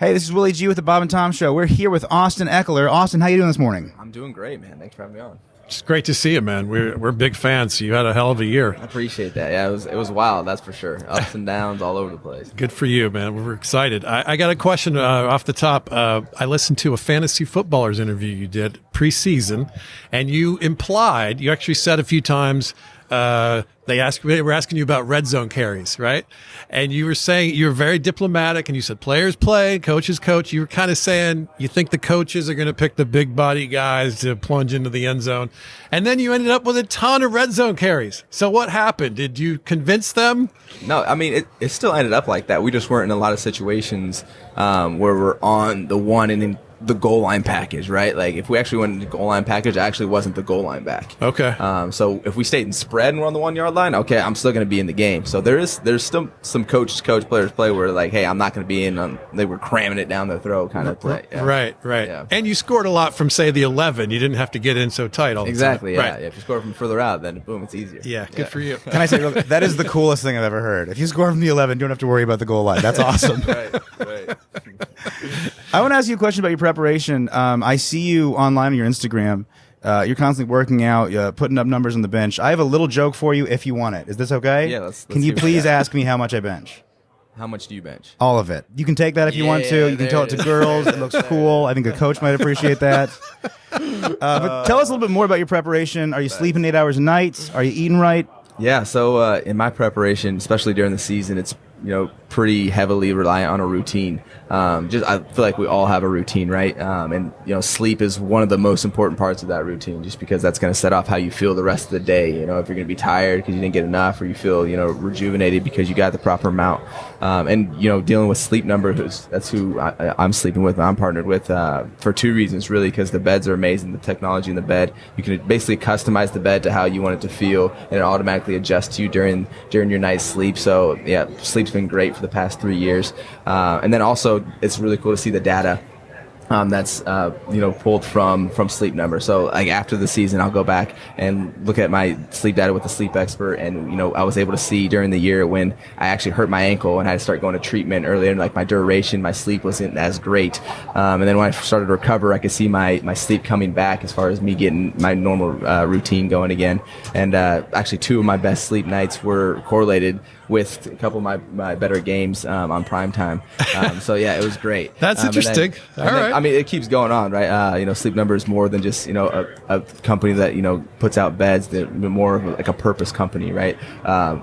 Hey, this is Willie G with the Bob and Tom Show. We're here with Austin Ekeler. Austin, how you doing this morning? I'm doing great, man. Thanks for having me on. It's great to see you, man. We're big fans. You had a hell of a year. I appreciate that. Yeah, it was wild, that's for sure. Ups and downs all over the place. Good for you, man. We're excited. I got a question off the top. I listened to a fantasy footballers interview you did preseason, and you actually said a few times, they were asking you about red zone carries, right? And you were saying, you were very diplomatic, and you said players play, coaches coach. You were kind of saying you think the coaches are going to pick the big body guys to plunge into the end zone. And then you ended up with a ton of red zone carries. So what happened? Did you convince them? No, I mean, it still ended up like that. We just weren't in a lot of situations where we're on the one and in the goal line package, right? Like if we actually went into the goal line package, I actually wasn't the goal line back. Okay. So if we stayed in spread and we're on the 1 yard line, okay, I'm still going to be in the game. So there's still some coach, players play where like, hey, I'm not going to be in. They were cramming it down their throat kind of play. Yeah. Right. Yeah. And you scored a lot from, say, the 11. You didn't have to get in so tight all the exactly, time. Yeah. Right. Yeah. If you score from further out, then boom, it's easier. Yeah, good for you. Can I say, that is the coolest thing I've ever heard. If you score from the 11, you don't have to worry about the goal line. That's awesome. Right. I want to ask you a question about your preparation. I see you online on your Instagram. You're constantly working out, putting up numbers on the bench. I have a little joke for you if you want it. Is this okay? Yeah, let's Can you please ask me how much I bench? How much do you bench? All of it. You can take that if you want to. You can tell it to girls. It looks cool. I think a coach might appreciate that. But tell us a little bit more about your preparation. Are you sleeping 8 hours a night? Are you eating right? Yeah, so in my preparation, especially during the season, it's pretty heavily reliant on a routine. I feel like we all have a routine, right? And sleep is one of the most important parts of that routine, just because that's going to set off how you feel the rest of the day. If you're going to be tired because you didn't get enough, or you feel rejuvenated because you got the proper amount. And dealing with Sleep Number, that's who I'm sleeping with, and I'm partnered with for two reasons, really, because the beds are amazing. The technology in the bed, you can basically customize the bed to how you want it to feel, and it automatically adjusts you during your night's sleep. So yeah, sleep's been great for the past 3 years. And then also it's really cool to see the data that's pulled from Sleep Number. So like after the season, I'll go back and look at my sleep data with a sleep expert, and I was able to see during the year when I actually hurt my ankle and had to start going to treatment earlier, and like my duration, my sleep wasn't as great. And then when I started to recover, I could see my sleep coming back as far as me getting my normal routine going again. And actually 2 of my best sleep nights were correlated with a couple of my better games on prime time. So yeah, it was great. That's interesting. All right. I mean, it keeps going on, right? Sleep Number is more than just a company that puts out beds. They're more of like a purpose company, right?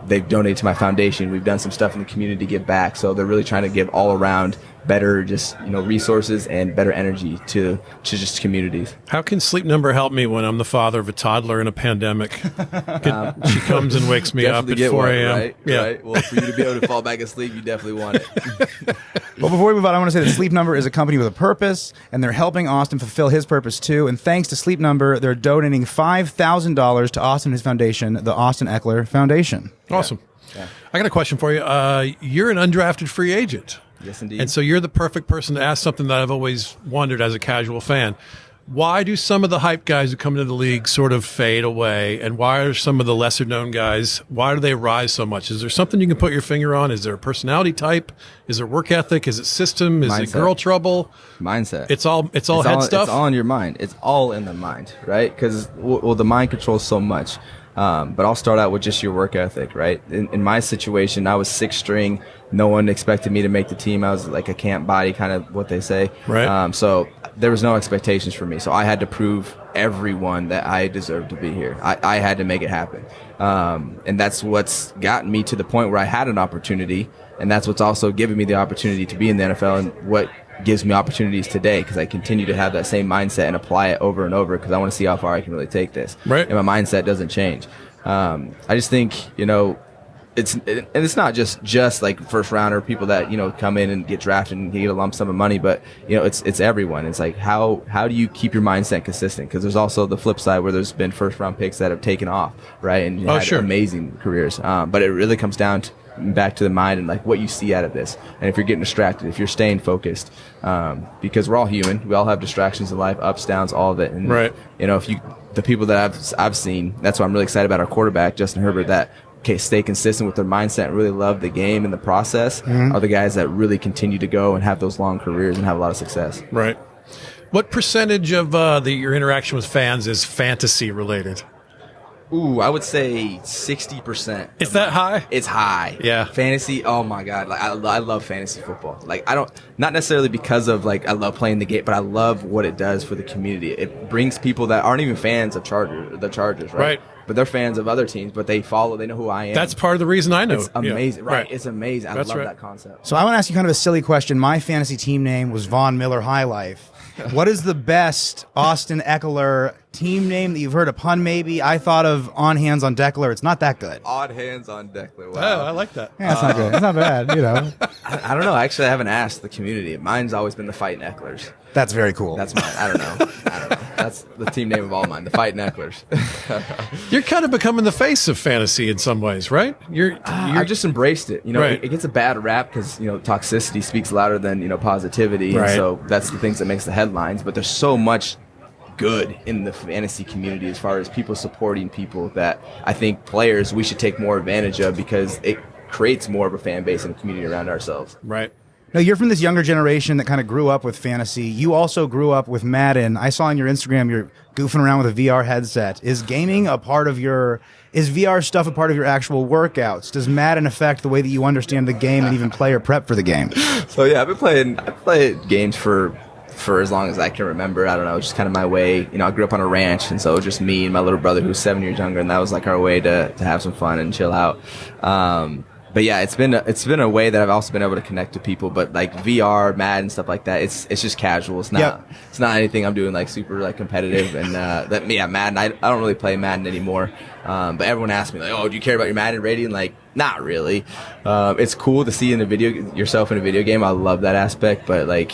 They've donated to my foundation. We've done some stuff in the community to give back. So they're really trying to give all around better resources and better energy to just communities. How can Sleep Number help me when I'm the father of a toddler in a pandemic? She comes and wakes me up at 4 a.m. Right? Yeah. Right? Well, for you to be able to fall back asleep, you definitely want it. Well, before we move on, I want to say that Sleep Number is a company with a purpose, and they're helping Austin fulfill his purpose too. And thanks to Sleep Number, they're donating $5,000 to Austin and his foundation, the Austin Ekeler Foundation. Awesome. Yeah. I got a question for you. You're an undrafted free agent. Yes, indeed. And so you're the perfect person to ask something that I've always wondered as a casual fan. Why do some of the hype guys who come into the league sort of fade away? And why are some of the lesser known guys, why do they rise so much? Is there something you can put your finger on? Is there a personality type? Is there work ethic? Is it system? Is it girl trouble? Mindset. It's all head stuff? It's all in your mind. It's all in the mind, right? Because the mind controls so much. But I'll start out with just your work ethic, right? In my situation, I was 6th string. No one expected me to make the team. I was like a camp body, kind of what they say. Right. So there was no expectations for me. So I had to prove everyone that I deserved to be here. I had to make it happen. And that's what's gotten me to the point where I had an opportunity. And that's what's also given me the opportunity to be in the NFL, and what gives me opportunities today, because I continue to have that same mindset and apply it over and over, because I want to see how far I can really take this. Right. And my mindset doesn't change. I just think, it's not just like first rounder people that come in and get drafted and get a lump sum of money, but it's everyone. It's like how do you keep your mindset consistent? Because there's also the flip side where there's been first round picks that have taken off, right, and had amazing careers. But it really comes down to back to the mind and like what you see out of this, and if you're getting distracted, if you're staying focused, because we're all human, we all have distractions in life, ups, downs, all of it. And right. if you the people that I've seen, that's why I'm really excited about our quarterback Justin Herbert, that stay consistent with their mindset and really love the game and the process are the guys that really continue to go and have those long careers and have a lot of success. Right. What percentage of your interaction with fans is fantasy related? Ooh, I would say 60%. Is that high? It's high. Yeah. Fantasy, oh my God. Like I love fantasy football. Like not necessarily because of like I love playing the game, but I love what it does for the community. It brings people that aren't even fans of the Chargers, right? Right. But they're fans of other teams, but they know who I am. That's part of the reason I know. It's amazing, Yeah. right? It's amazing. I love that concept. So I want to ask you kind of a silly question. My fantasy team name was Von Miller High Life. What is the best Austin Ekeler team name that you've heard? A pun, maybe? I thought of On Hands on Deckler. It's not that good. Odd Hands on Ekeler. Oh, Wow. I like that. Yeah, it's not good. It's not bad, you know. I don't know. Actually, I haven't asked the community. Mine's always been the Fighting Ecklers. That's very cool. That's mine. I don't know. That's the team name of all mine, the Fighting Ecklers. You're kind of becoming the face of fantasy in some ways, right? I've just embraced it. You know, Right. it gets a bad rap because, you know, toxicity speaks louder than, you know, positivity. Right. And so that's the things that makes the headlines. But there's so much good in the fantasy community as far as people supporting people that I think players we should take more advantage of because it creates more of a fan base and a community around ourselves. Right. Now, you're from this younger generation that kind of grew up with fantasy. You also grew up with Madden. I saw on your Instagram you're goofing around with a VR headset. Is gaming a part of is VR stuff a part of your actual workouts? Does Madden affect the way that you understand the game and even play or prep for the game? So yeah, I played games for as long as I can remember. I don't know, just kind of my way. You know, I grew up on a ranch, and so it was just me and my little brother who's 7 years younger, and that was like our way to have some fun and chill out. But yeah, it's been a way that I've also been able to connect to people. But like VR, Madden, stuff like that, it's just casual. It's not It's not anything I'm doing like super like competitive. And Madden. I don't really play Madden anymore. But everyone asks me like, oh, do you care about your Madden rating? Like, not really. It's cool to see yourself in a video game. I love that aspect. But like,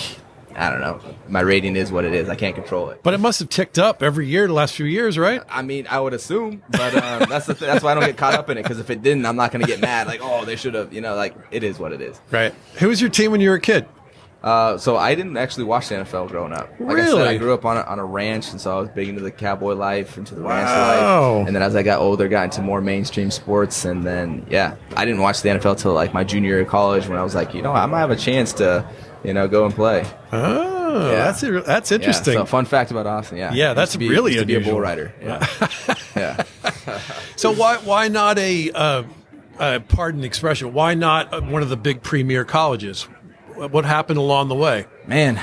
I don't know. My rating is what it is. I can't control it. But it must have ticked up every year the last few years, right? I mean, I would assume, but that's why I don't get caught up in it. Because if it didn't, I'm not going to get mad. Like, oh, they should have. You know, like it is what it is. Right. Who was your team when you were a kid? So I didn't actually watch the NFL growing up. Like I said, I grew up on a ranch, and so I was big into the cowboy life, into the ranch life. And then as I got older, got into more mainstream sports, and then I didn't watch the NFL till like my junior year of college when I was like, you know, I might have a chance to, you know, go and play. Oh, that's interesting. So fun fact about Austin, Yeah, that's really unusual. To be a bull unusual. rider. Yeah. So why not pardon the expression, why not one of the big premier colleges? What happened along the way? Man,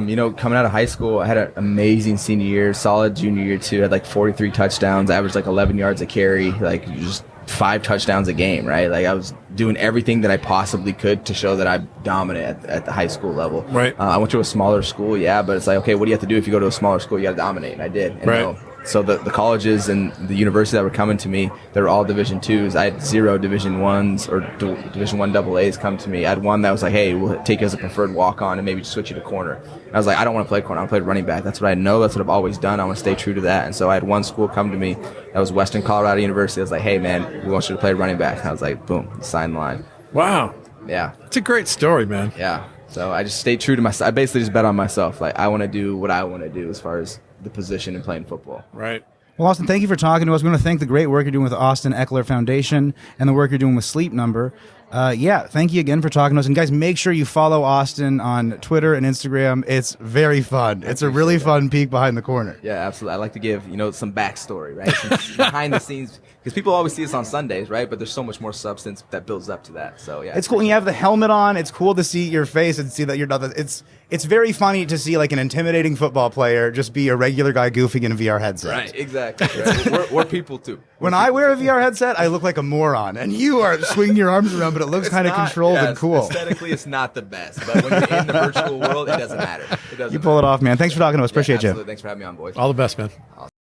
you know, coming out of high school, I had an amazing senior year, solid junior year too. I had like 43 touchdowns, averaged like 11 yards a carry, like just 5 touchdowns a game, right? Like I was doing everything that I possibly could to show that I'm dominant at the high school level. Right. I went to a smaller school, but it's like, okay, what do you have to do if you go to a smaller school? You got to dominate, and I did. And right. So the colleges and the university that were coming to me, they were all Division IIs. I had 0 Division I's or Division I AA's come to me. I had one that was like, hey, we'll take you as a preferred walk-on and maybe just switch you to corner. And I was like, I don't want to play corner. I want to play running back. That's what I know. That's what I've always done. I want to stay true to that. And so I had one school come to me. That was Western Colorado University. I was like, hey, man, we want you to play running back. And I was like, boom, sign the line. Wow. Yeah. It's a great story, man. Yeah. So I just stayed true to myself. I basically just bet on myself. Like, I want to do what I want to do as far as the position and playing football. Right. Well, Austin, thank you for talking to us. We want to thank the great work you're doing with the Austin Ekeler Foundation and the work you're doing with Sleep Number. Thank you again for talking to us. And guys, make sure you follow Austin on Twitter and Instagram. It's very fun. It's a really fun peek behind the corner. Yeah, absolutely. I like to give, some backstory, right? Some behind the scenes, because people always see us on Sundays, right? But there's so much more substance that builds up to that. So yeah, it's cool. When you have the helmet on, it's cool to see your face and see that you're not. It's very funny to see like an intimidating football player just be a regular guy goofing in a VR headset. Right, exactly. Right. We're people too. When I wear a VR headset, I look like a moron, and you are swinging your arms around, but it looks kind of controlled and cool. Aesthetically, it's not the best, but when you're in the virtual world, it doesn't matter. You pull it off, man. Thanks for talking to us. Appreciate you. Thanks for having me on, boys. All the best, man.